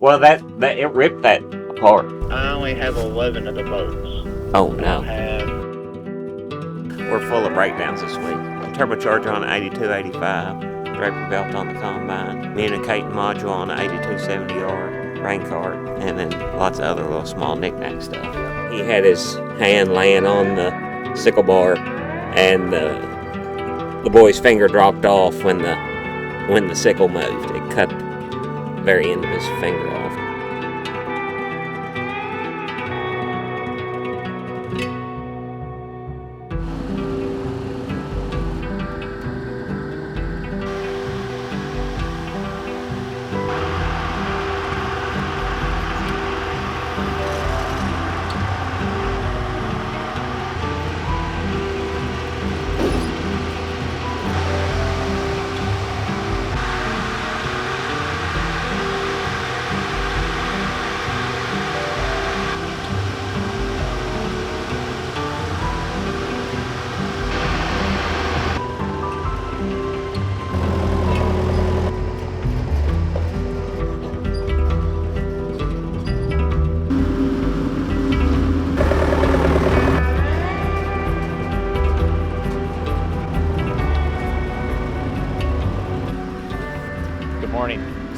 Well, that it ripped that apart. I only have 11 of the bolts. Oh no. I We're full of breakdowns this week. Turbocharger on the 8285, Draper belt on the combine, me and a Clayton module on the 8270R rain cart, and then lots of other little small knick-knack stuff. He had his hand laying on the sickle bar, and the boy's finger dropped off when the sickle moved. It cut the very end of his finger off.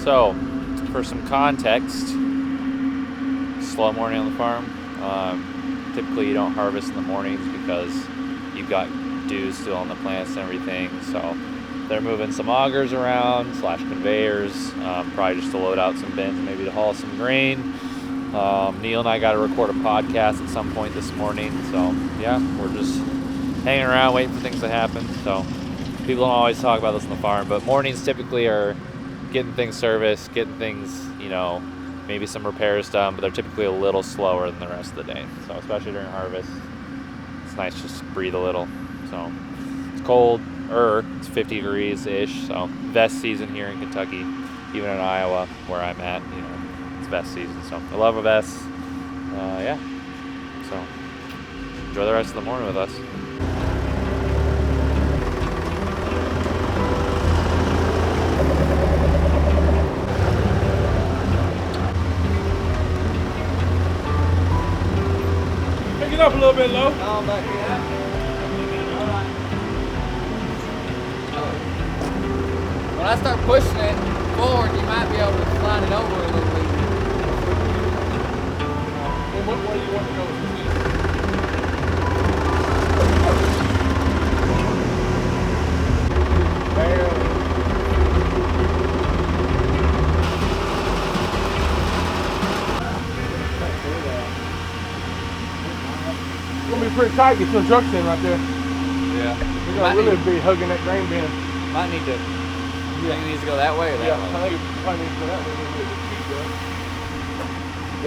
So, for some context, slow morning on the farm. Typically you don't harvest in the mornings because you've got dew still on the plants and everything. So they're moving some augers around / conveyors, probably just to load out some bins, maybe to haul some grain. Neil and I got to record a podcast at some point this morning. So yeah, we're just hanging around waiting for things to happen. So people don't always talk about this on the farm, but mornings typically are getting things serviced, getting things, maybe some repairs done, but they're typically a little slower than the rest of the day. So especially during harvest, it's nice just to breathe a little. So it's cold, it's 50 degrees-ish, so vest season here in Kentucky, even in Iowa where I'm at, it's vest season. So I love a vest. Yeah. So enjoy the rest of the morning with us. Up a little bit low. No, back here. When I start pushing it forward, you might be able to slide it over a little bit. And what way you want to go with this? Barely. It's gonna be pretty tight. Get some trucks in right there. Yeah. You're gonna really be hugging that grain bin. Might need to. You think it needs to go that way or that Yeah, way? I think it probably needs to go that way a little bit to keep going.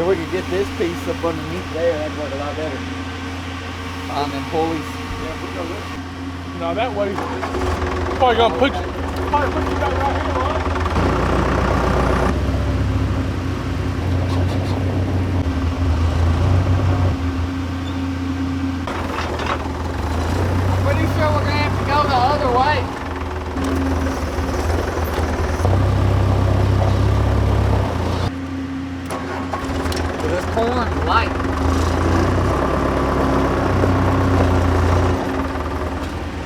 If we could get this piece up underneath there, that'd work a lot better. On them pulleys. Yeah, we'll go this. No, that way. Probably gonna put you back right here, Ron. Pretty sure we're gonna have to go the other way. So this corn's light.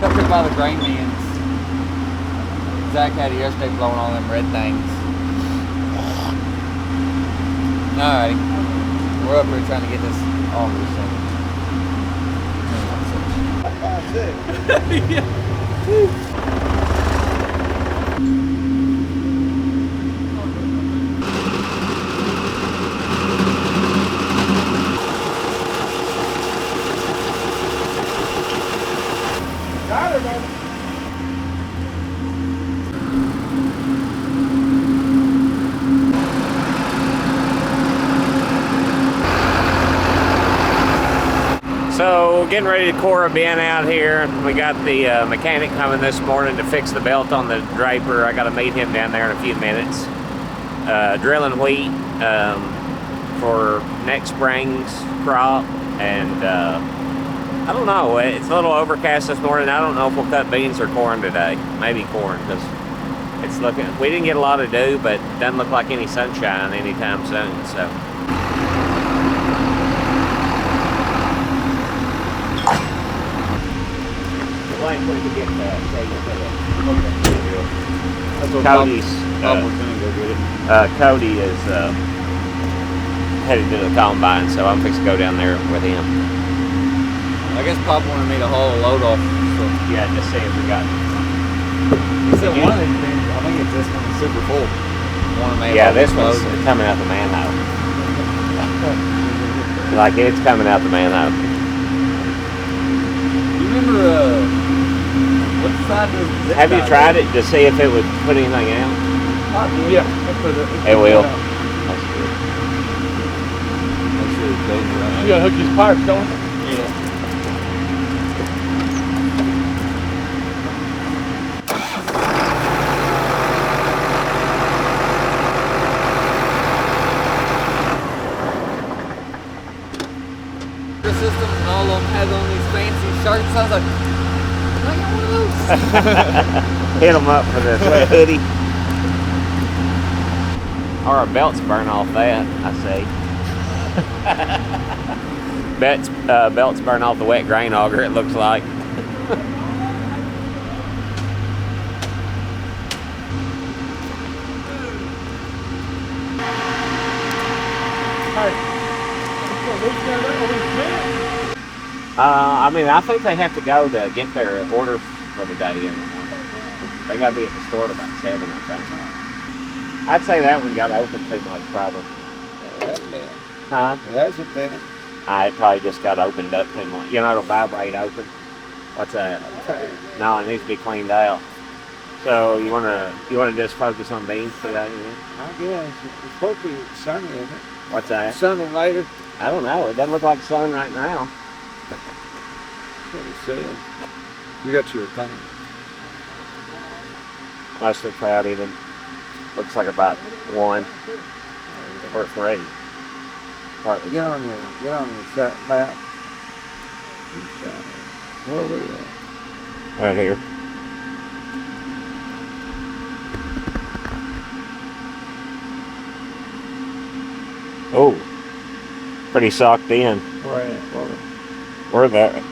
Up here by the grain bins. Zach had it yesterday blowing all them red things. Alrighty. We're up here trying to get this all this thing. Got her, baby. So getting ready to core a bin out here. We got the mechanic coming this morning to fix the belt on the Draper. I got to meet him down there in a few minutes. Drilling wheat for next spring's crop, and I don't know. It's a little overcast this morning. I don't know if we'll cut beans or corn today. Maybe corn, because It's looking. We didn't get a lot of dew, but doesn't look like any sunshine anytime soon. So. Blake, where did you get that? That's what Cody's. Bob was gonna go get it. Cody is headed to the combine, so I'm fixing to go down there with him. I guess Pop wanted me to haul a load off. So. Yeah, just see if we got. He said one of these things, I think it's this one, is super full. Yeah, this one's coming out the manhole. Like it's coming out the manhole. You remember what side does this Have you side tried do? it to see if it would put anything out? Yeah. It will. Make sure it goes around. You gotta hook these pipes, don't you? Yeah. Systems and all of them had on these fancy shirts. I was like, I got one of those. Hit them up for this hoodie. Or our belts burn off that, I see. Belts burn off the wet grain auger, it looks like. I mean, I think they have to go to get their order for the day in the morning. They got to be at the store at about 7 or something. I'd say that one got open too much, probably. Huh? That's a thing. It probably just got opened up too much. You know, it'll vibrate open. What's that? No, it needs to be cleaned out. So you wanna just focus on beans today? Yeah? I guess. It's supposed to be sunny, isn't it? What's that? Sunny later. I don't know. It doesn't look like sun right now. That's what it says. You got your thing. Mostly cloudy. Then looks like about 1 or 3. Partly. Get on your set map. Where were you at? Right here. Oh, pretty socked in. Where that?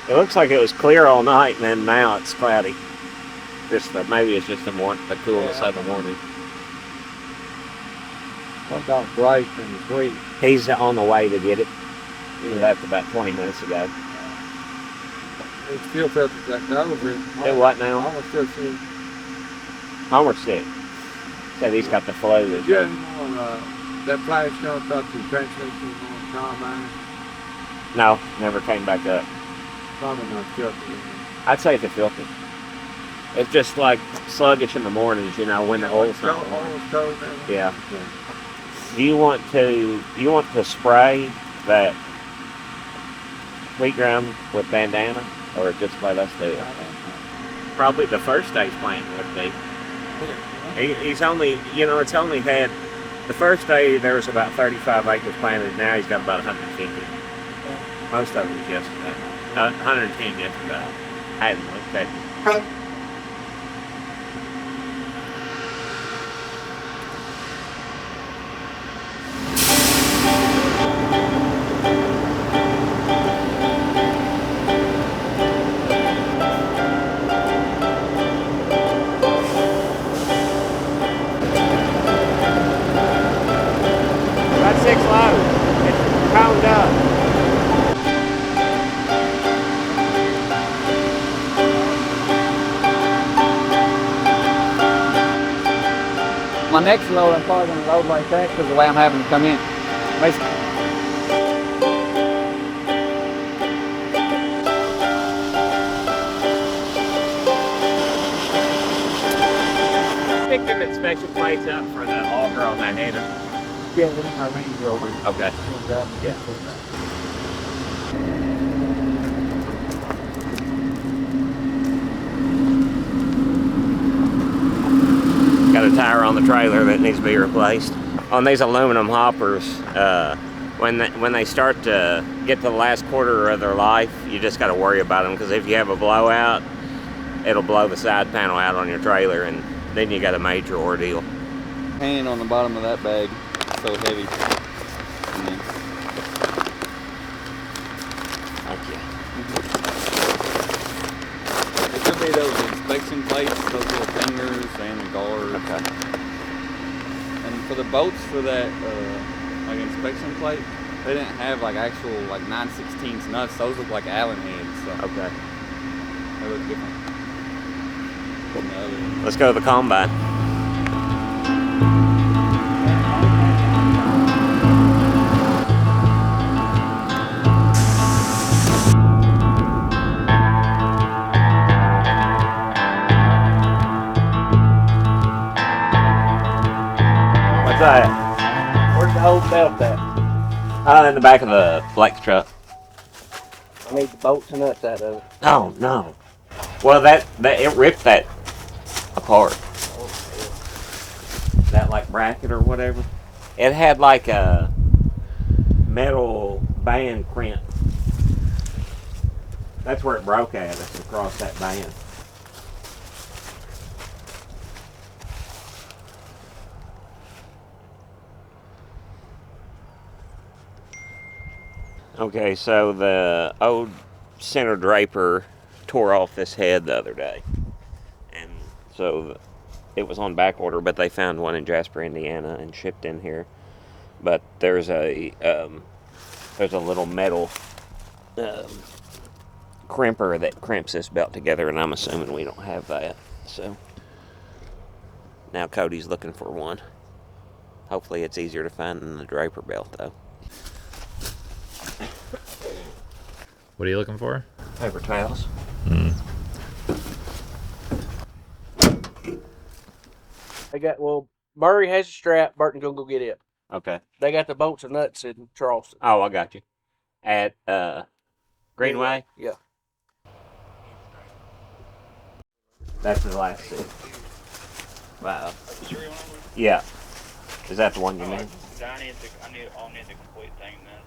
It looks like it was clear all night, and then now it's cloudy. Maybe it's just the coolness of the morning. What about bright and sweet? He's on the way to get it. He left about 20 minutes ago. It still felt like that over here. Do what now? I was still seeing. Homer's sick. Said he's got the flu. Yeah, that flash gun about the transmission on combine. No, never came back up. Probably not filthy. I'd say it's a filter. It's just like sluggish in the mornings, you know, when the oil's not on. Oil's cold now. Yeah. Do you want to spray that wheat ground with bandana, or just let us do it? Probably the first stage plant would be. He's only, it's only had, the first day there was about 35 acres planted. Now he's got about 150. Most of it was yesterday. 110 yesterday. I hadn't looked at it. About 6 loads. It's pounded up. My next load, I'm probably going to load like that because of the way I'm having to come in. Pick them inspection plates up for the auger on that header. Yeah, that's my Range Rover. Okay. Yeah. Got a tire on the trailer that needs to be replaced. On these aluminum hoppers, when they start to get to the last quarter of their life, you just got to worry about them, because if you have a blowout, it'll blow the side panel out on your trailer, and then you got a major ordeal. Hanging on the bottom of that bag, it's so heavy. And then, Thank you. it could be those inspection plates, those little fingers, and the guard. Okay. And for the bolts for that, like inspection plate, they didn't have like actual like 9/16 nuts. Those look like Allen heads, so Okay. they look different from the other ones. Let's go to the combine. What's that? Where's the old belt at? In the back of the flex truck. I need the bolts and nuts out of it. Oh no. Well, that it ripped that apart. That like bracket or whatever. It had like a metal band crimp. That's where it broke at us, across that band. Okay, so the old center Draper tore off this head the other day, and so it was on back order, but they found one in Jasper, Indiana, and shipped in here. But there's a little metal crimper that crimps this belt together, and I'm assuming we don't have that. So now Cody's looking for one. Hopefully, it's easier to find than the Draper belt, though. What are you looking for? Paper towels. They got, well, Murray has a strap. Burton gonna go get it. Okay. They got the bolts and nuts in Charleston. Oh, I got you. At Greenway? Yeah. That's the last two. Wow. Yeah. Is that the one you mean? I'll need the complete thing then.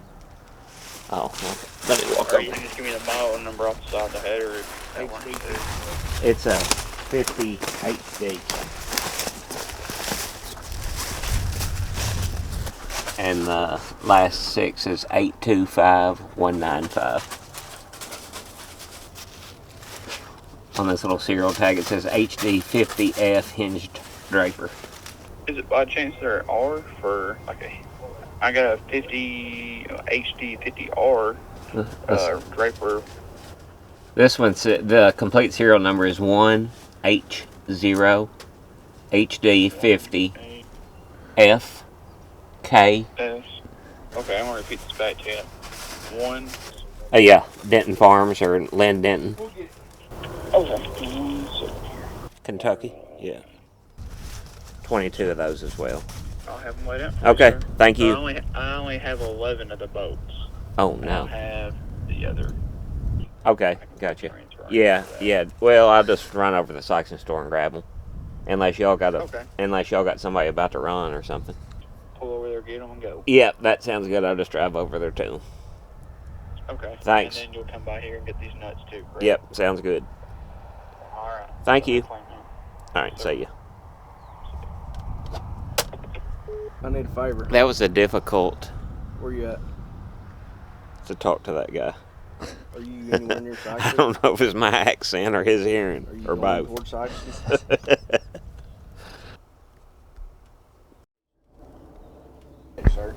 Oh, okay. Let me walk Or you over. can just give me the model number off the side of the header if that works too. It's a 50 HD. And the last six is 825195. On this little serial tag, it says HD50F hinged Draper. Is it by chance there R for like I got a 50 HD50R Draper. This one's the complete serial number is 1H0 HD50 F K. S. Okay, I'm gonna repeat this back to you. One. Yeah, Denton Farms or Lynn Denton, Okay. Kentucky. Yeah. 22 of those as well. I'll have them laid out. for Okay, sir. thank you. I only have 11 of the boats. Oh I don't no. have the other. Okay, gotcha. Yeah, yeah. Well, I'll just run over to the Sykes store and grab them, unless y'all got somebody about to run or something. Pull over there, get them, and go. Yep, that sounds good. I'll just drive over there too. Okay. Thanks. And then you'll come by here and get these nuts too, correct? Yep, sounds good. All right. Thank you. Claim that. All right, see ya. I need a favor. That was a difficult Where you at? to talk to that guy. Are you anywhere near I Sykes? don't know if it's my accent or his hearing Are you or going both. toward Sykes? Sir.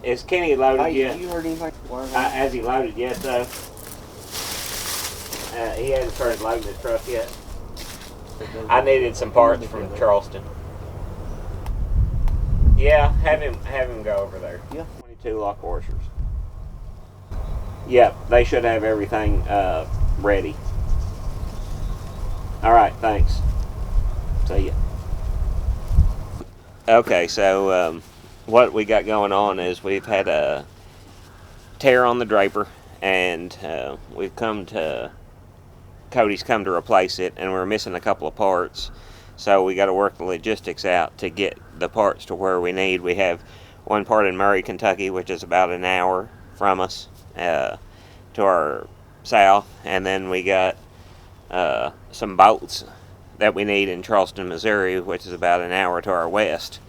Is Kenny loaded Hey, yet? you heard anything? Has he loaded yet though? He hasn't started loading the truck yet. I needed some parts from Charleston. Yeah, have him go over there. Yeah. 22 lock washers. Yep, they should have everything ready. All right, thanks. See ya. Okay, so what we got going on is we've had a tear on the Draper, and Cody's come to replace it, and we're missing a couple of parts. So we got to work the logistics out to get the parts to where we need. We have one part in Murray, Kentucky, which is about an hour from us to our south, and then we got some bolts that we need in Charleston, Missouri, which is about an hour to our west.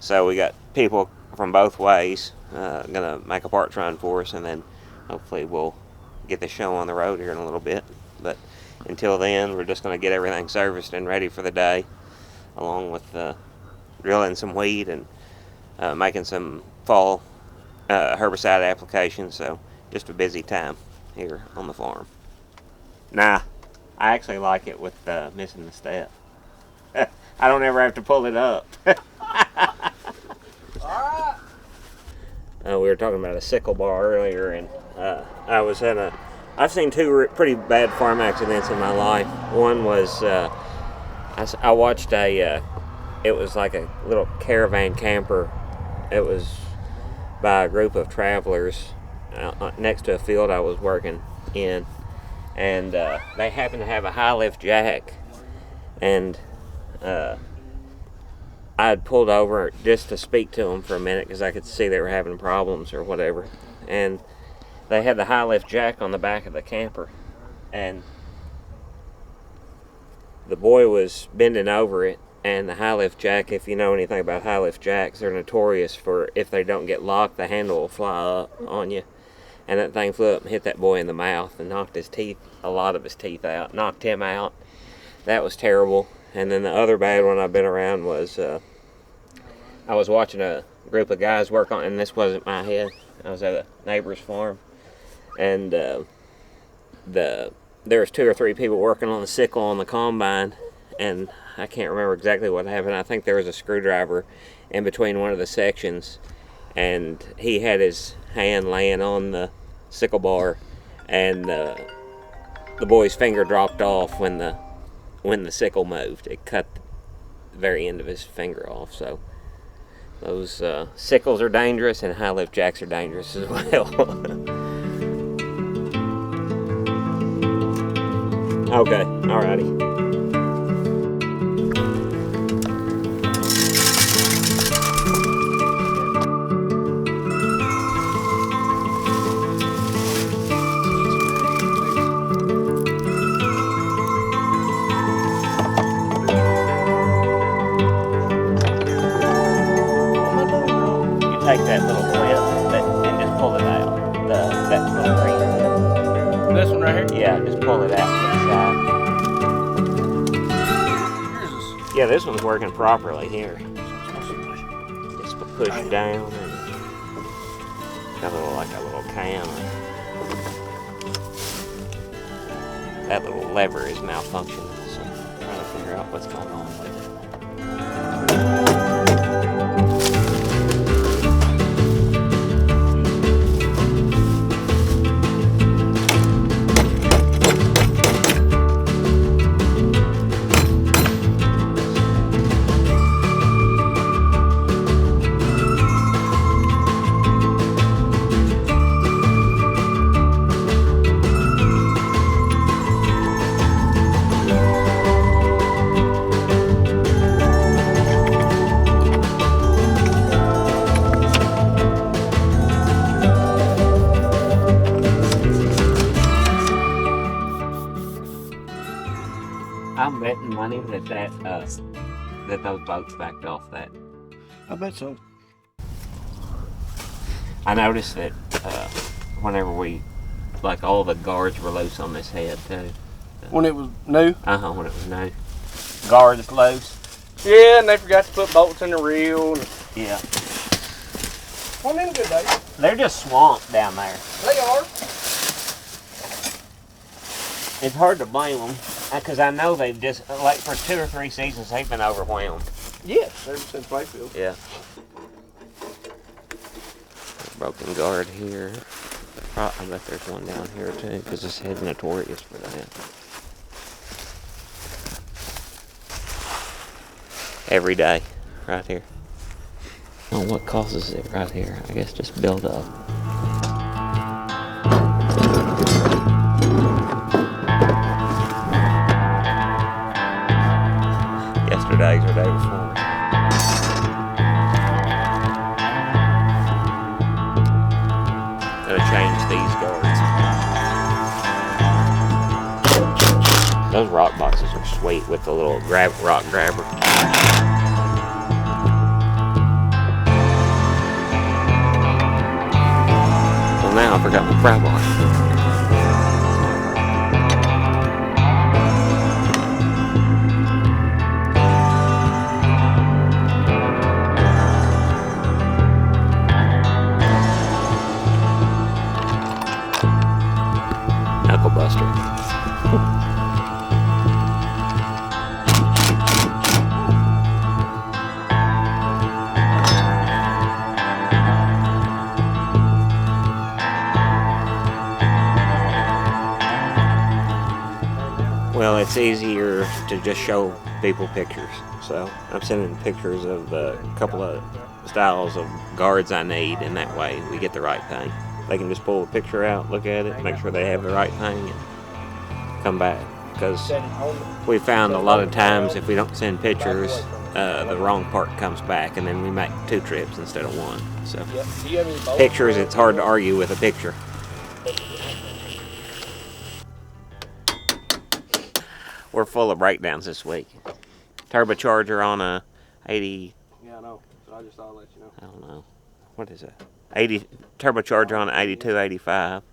So we got people from both ways gonna make a parts run for us, and then hopefully we'll get the show on the road here in a little bit. But until then, we're just gonna get everything serviced and ready for the day, along with drilling some weed and making some fall herbicide applications. So just a busy time here on the farm. Nah, I actually like it with missing the step. I don't ever have to pull it up. Alright. We were talking about a sickle bar earlier, and I've seen two pretty bad farm accidents in my life. One was, I watched it was like a little caravan camper. It was by a group of travelers next to a field I was working in, and they happened to have a high lift jack, and I had pulled over just to speak to them for a minute because I could see they were having problems or whatever, and they had the high lift jack on the back of the camper, and the boy was bending over it, and the high lift jack, if you know anything about high lift jacks, they're notorious for, if they don't get locked, the handle will fly up on you. And that thing flew up and hit that boy in the mouth and knocked a lot of his teeth out, knocked him out. That was terrible. And then the other bad one I've been around was, I was watching a group of guys work on, and this wasn't my head, I was at a neighbor's farm, and there was 2 or 3 people working on the sickle on the combine, and I can't remember exactly what happened. I think there was a screwdriver in between one of the sections, and he had his hand laying on the sickle bar, and the boy's finger dropped off when the sickle moved. It cut the very end of his finger off. So those sickles are dangerous, and high lift jacks are dangerous as well. Okay, alrighty. Take that little clip and just pull it out. That little green clip. This one right here? Yeah, just pull it out to the side. Yeah, this one's working properly here. Just push down and got like a little cam. That little lever is malfunctioning, so I'm trying to figure out what's going on with it. I'm betting money that those boats backed off that. I bet so. I noticed that whenever like all the guards were loose on this head too. When it was new? When it was new. Guards loose. Yeah, and they forgot to put bolts in the reel. Yeah. One of them good days. They're just swamped down there. They are. It's hard to blame them because I know they've just, like for 2 or 3 seasons, they've been overwhelmed. Yes, ever since Playfield. Yeah. Broken guard here. I bet there's one down here too, because this head's notorious for that. Every day, right here. Oh, what causes it right here? I guess just build up. Yesterday's or day before. Gotta change these guards. Those rock boxes sweet with the little rock grabber. Well, now I forgot my pry bar. Knuckle buster. Well, it's easier to just show people pictures. So I'm sending pictures of a couple of styles of guards I need, and that way we get the right thing. They can just pull a picture out, look at it, make sure they have the right thing, and come back. Because we found a lot of times if we don't send pictures, the wrong part comes back, and then we make 2 trips instead of 1. So pictures, it's hard to argue with a picture. We're full of breakdowns this week. Turbocharger on a 80. Yeah, I know. So I just thought I'd let you know. I don't know. What is it? 80 turbocharger on an 8285.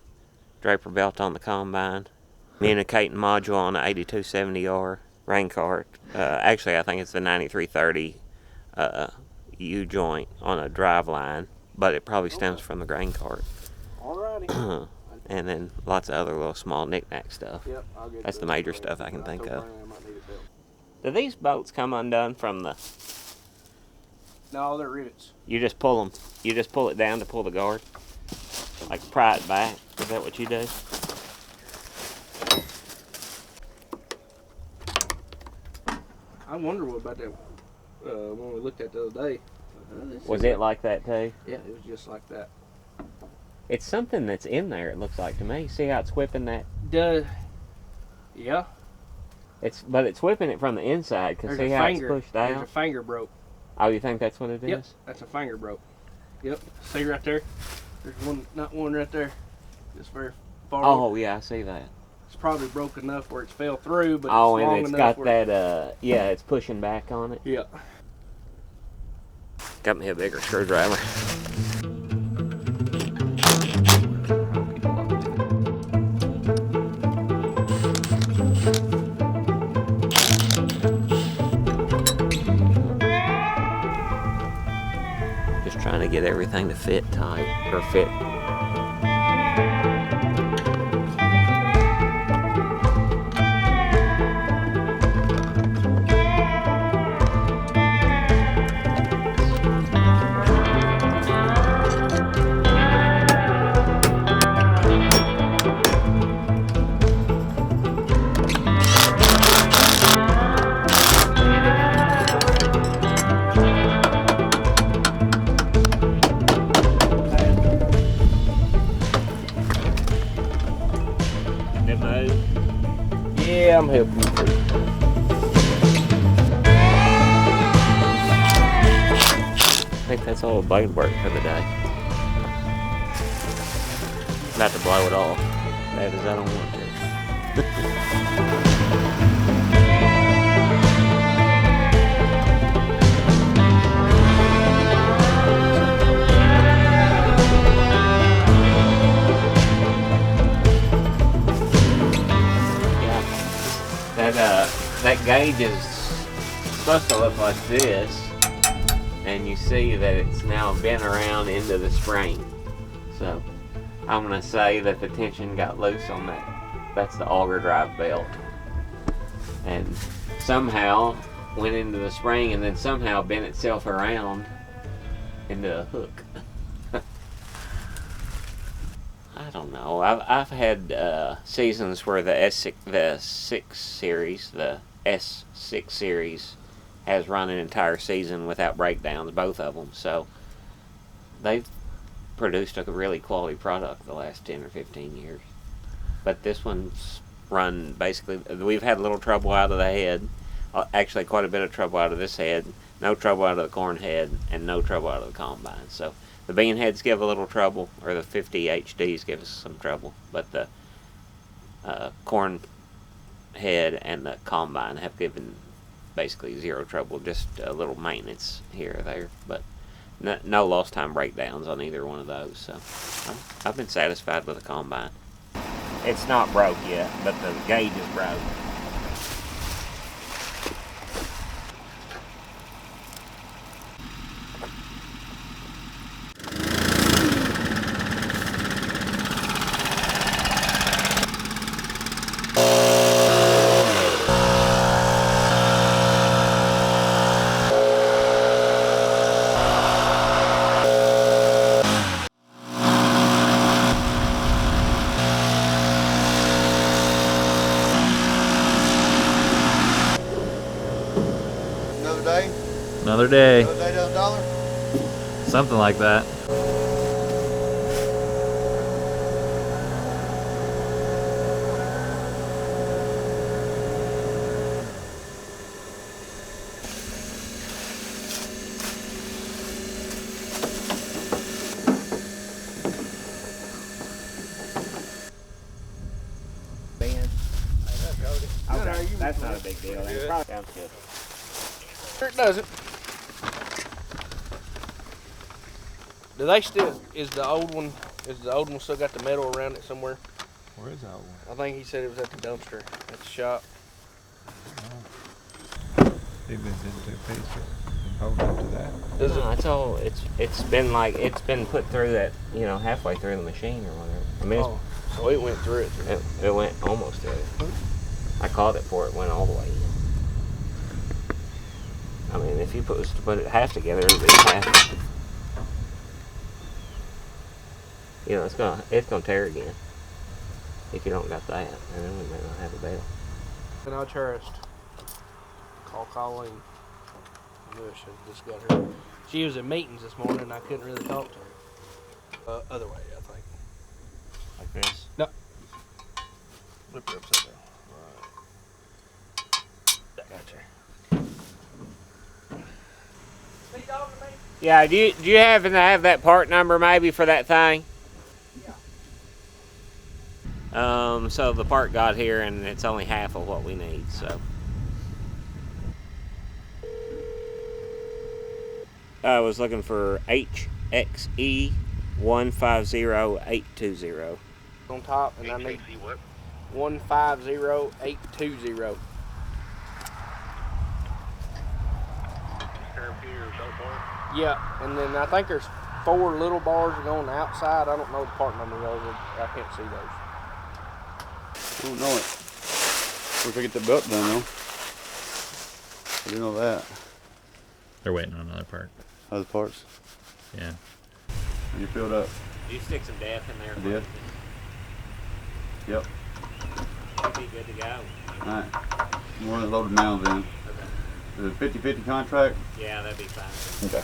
Draper belt on the combine. Me and a Clayton module on an 8270R rain cart. Actually, I think it's the 9330 U joint on a drive line, but it probably stems from the grain cart. Alrighty. And then lots of other little small knick-knack stuff. Yep, I'll get That's the major stuff I can think of. I might need his help. Do these bolts come undone from the... No, they're rivets. You just pull them. You just pull it down to pull the guard? Like pry it back? Is that what you do? I wonder what about that when we looked at the other day. Was it like that too? Yeah, it was just like that. It's something that's in there, it looks like to me. See how it's whipping that? Yeah. But it's whipping it from the inside, because see how it's pushed There's a out? finger broke. Oh, you think that's what it is? Yep, that's a finger broke. Yep, see right there? There's one, not one right there. Just very far. Oh, yeah, I see that. It's probably broke enough where it's fell through, but Oh, it's long and it's enough got where that, yeah, it's pushing back on it. Yeah. Got me a bigger screwdriver. Just trying to get everything to fit tight, or fit. Yeah, I'm helping you too. I think that's all the blade work for the day. About to blow it off. Bad as I don't want to. That gauge is supposed to look like this, and you see that it's now bent around into the spring. So I'm going to say that the tension got loose on that. That's the auger drive belt. And somehow went into the spring and then somehow bent itself around into a hook. I don't know. I've had seasons where the S6 series, the S6 series, has run an entire season without breakdowns, both of them. So they've produced a really quality product the last 10 or 15 years. But this one's run basically. We've had a little trouble out of the head. Actually, quite a bit of trouble out of this head. No trouble out of the corn head, and no trouble out of the combine. So the bean heads give a little trouble, or the 50 HDs give us some trouble, but the corn head and the combine have given basically zero trouble, just a little maintenance here or there, but no lost time breakdowns on either one of those. So I've been satisfied with the combine. It's not broke yet, but the gauge is broke. Another day. Another day down a dollar? Something like that. Okay, that's not a big deal. Sounds good. It doesn't. Do they still, is the old one still got the metal around it somewhere? Where is that one? I think he said it was at the dumpster at the shop. They've been into pieces and hold on to that. Does No, it? it's all it's been put through that, you know, halfway through the machine or whatever. I mean, Oh, so it went through it. it went almost through it. I called it before it went all the way in. I mean, if you was to put it half together, it would be half. You know, it's gonna tear again if you don't got that, and then we may not have a bell. And I trust. Call Colleen. Bush had just got her. She was at meetings this morning and I couldn't really talk to her. Other way, I think. Like this. No. Flip her upside down. Right. Gotcha. Yeah, do you happen to have that part number maybe for that thing? Yeah. So the part got here and it's only half of what we need, so. I was looking for HXE 150820. On top, and I need 150820. Yeah, and then I think there's 4 little bars going outside. I don't know the part number of those. I can't see those. I don't know it. We're gonna get the belt done though. I do know that. They're waiting on another part. Other parts. Yeah. You filled up. You stick some DEF in there. I did. Yep. You'd be good to go. Alright. More than loaded now then. The 50-50 contract? Yeah, that'd be fine. Okay.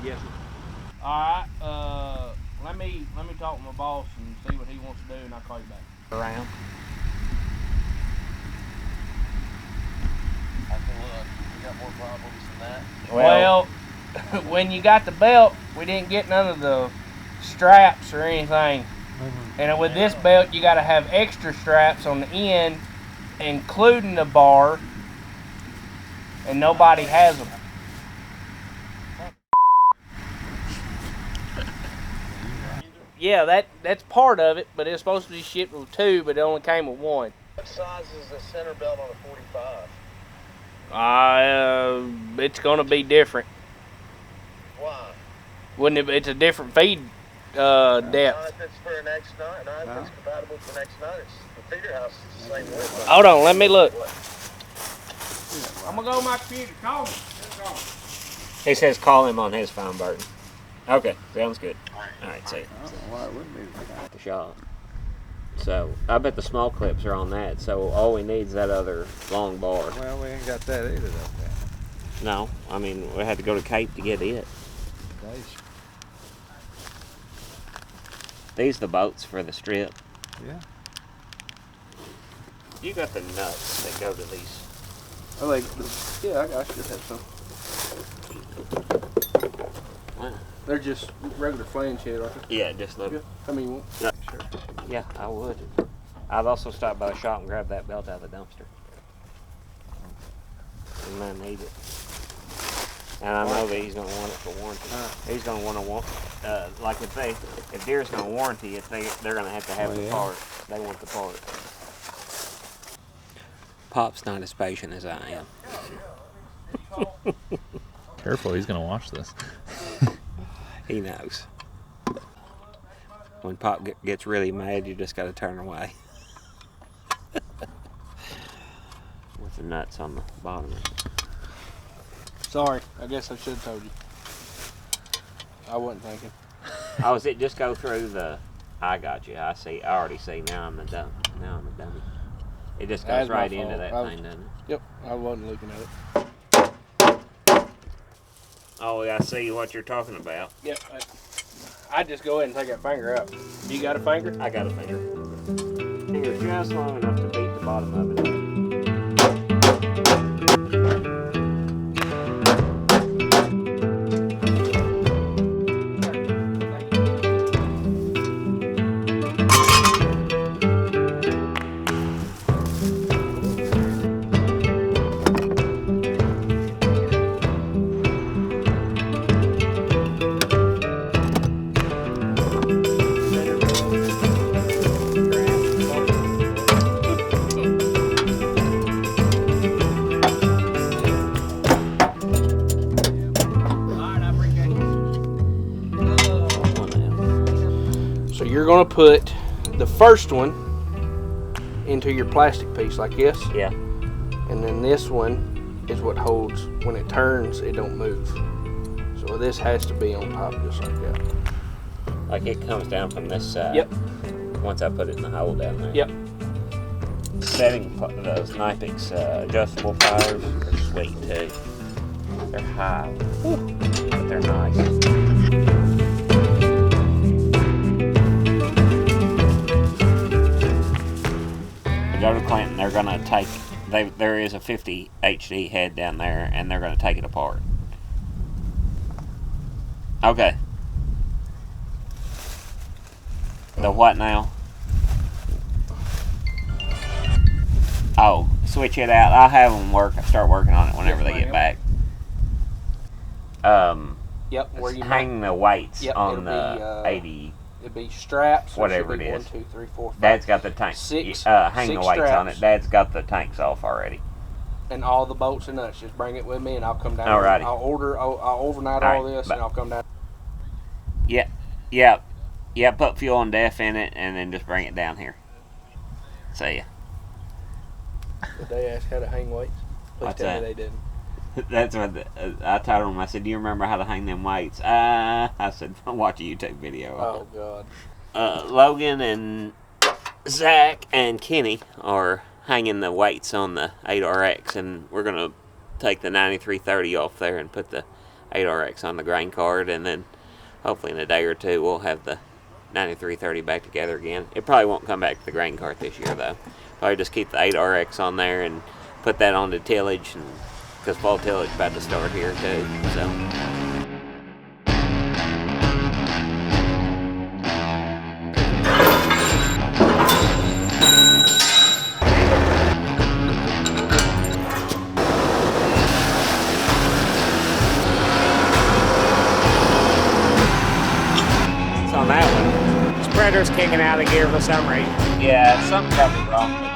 Yes. All right. Let me talk to my boss and see what he wants to do, and I'll call you back. Around. I can look. We got more problems than that. Well, when you got the belt, we didn't get none of the straps or anything. And with this belt, you got to have extra straps on the end, including the bar, and nobody has them. Yeah, that's part of it, but it's supposed to be shipped with 2, but it only came with 1. What size is the center belt on a 45? It's gonna be different. Why? Wouldn't it? It's a different feed Not depth. if it's for an X9. Not if it's compatible with an X9. It's the feeder house is the same width. Hold on, let me look. I'm gonna go to my computer. Call me. He says call him on his phone, Burton. Okay, sounds good. All right, see you. I don't know why it wouldn't be. At the shop. So I bet the small clips are on that. So all we need is that other long bar. Well, we ain't got that either though. No, I mean we had to go to Cape to get it. These the bolts for the strip. Yeah. You got the nuts that go to these. I like. Yeah, I should have some. Wow. They're just regular flange head, aren't they? Yeah, just look. Yeah. I mean, Yeah. sure. Yeah, I would. I'd also stop by the shop and grab that belt out of the dumpster. We might need it. And I know that he's gonna want it for warranty. He's gonna want like if Deere's gonna warranty it, they're gonna have to have the part. They want the part. Pop's not as patient as I am. Careful, he's gonna watch this. He knows. When Pop gets really mad, you just gotta turn away. With the nuts on the bottom of it. Sorry, I guess I should have told you. I wasn't thinking. Oh, is it just go through the... I got you. I see. I already see. Now I'm a dummy. It just goes That's my right into fault. that thing, doesn't it? Yep, I wasn't looking at it. Oh, I see what you're talking about. Yep. I just go ahead and take that finger out. You got a finger? I got a finger. Finger just long enough to beat the bottom of it. So you're gonna put the first one into your plastic piece like this. Yeah. And then this one is what holds, when it turns, it don't move. So this has to be on top just like that. Like it comes down from this side. Yep. Once I put it in the hole down there. Yep. Setting those Nipix adjustable fires are sweet too. They're high, but they're nice. Go to Clayton, they're gonna take, there is a 50 HD head down there and they're gonna take it apart. Okay. The what now? Oh, switch it out. I'll have them start working on it whenever they get back. Yep, where you hang the weights on the 80. It'd be straps. Whatever it is. 1, 2, 3, 4, 5. Dad's got the tank. Hang the weights on it. Dad's got the tanks off already. And all the bolts and nuts. Just bring it with me, and I'll come down. Alrighty. I'll overnight all this, and I'll come down. Yeah. Put fuel and def in it, and then just bring it down here. See ya. Did they ask how to hang weights? Please What's tell that? me they didn't. That's what I told him. I said, "Do you remember how to hang them weights?" I said, "Watch a YouTube video." Oh God. Logan and Zach and Kenny are hanging the weights on the 8RX, and we're gonna take the 9330 off there and put the 8RX on the grain cart, and then hopefully in a day or two we'll have the 9330 back together again. It probably won't come back to the grain cart this year though. Probably just keep the 8RX on there and put that on the tillage, and because fall tillage about to start here too. So. On that one, spreader's kicking out of gear for some reason. Yeah, something's got to be wrong.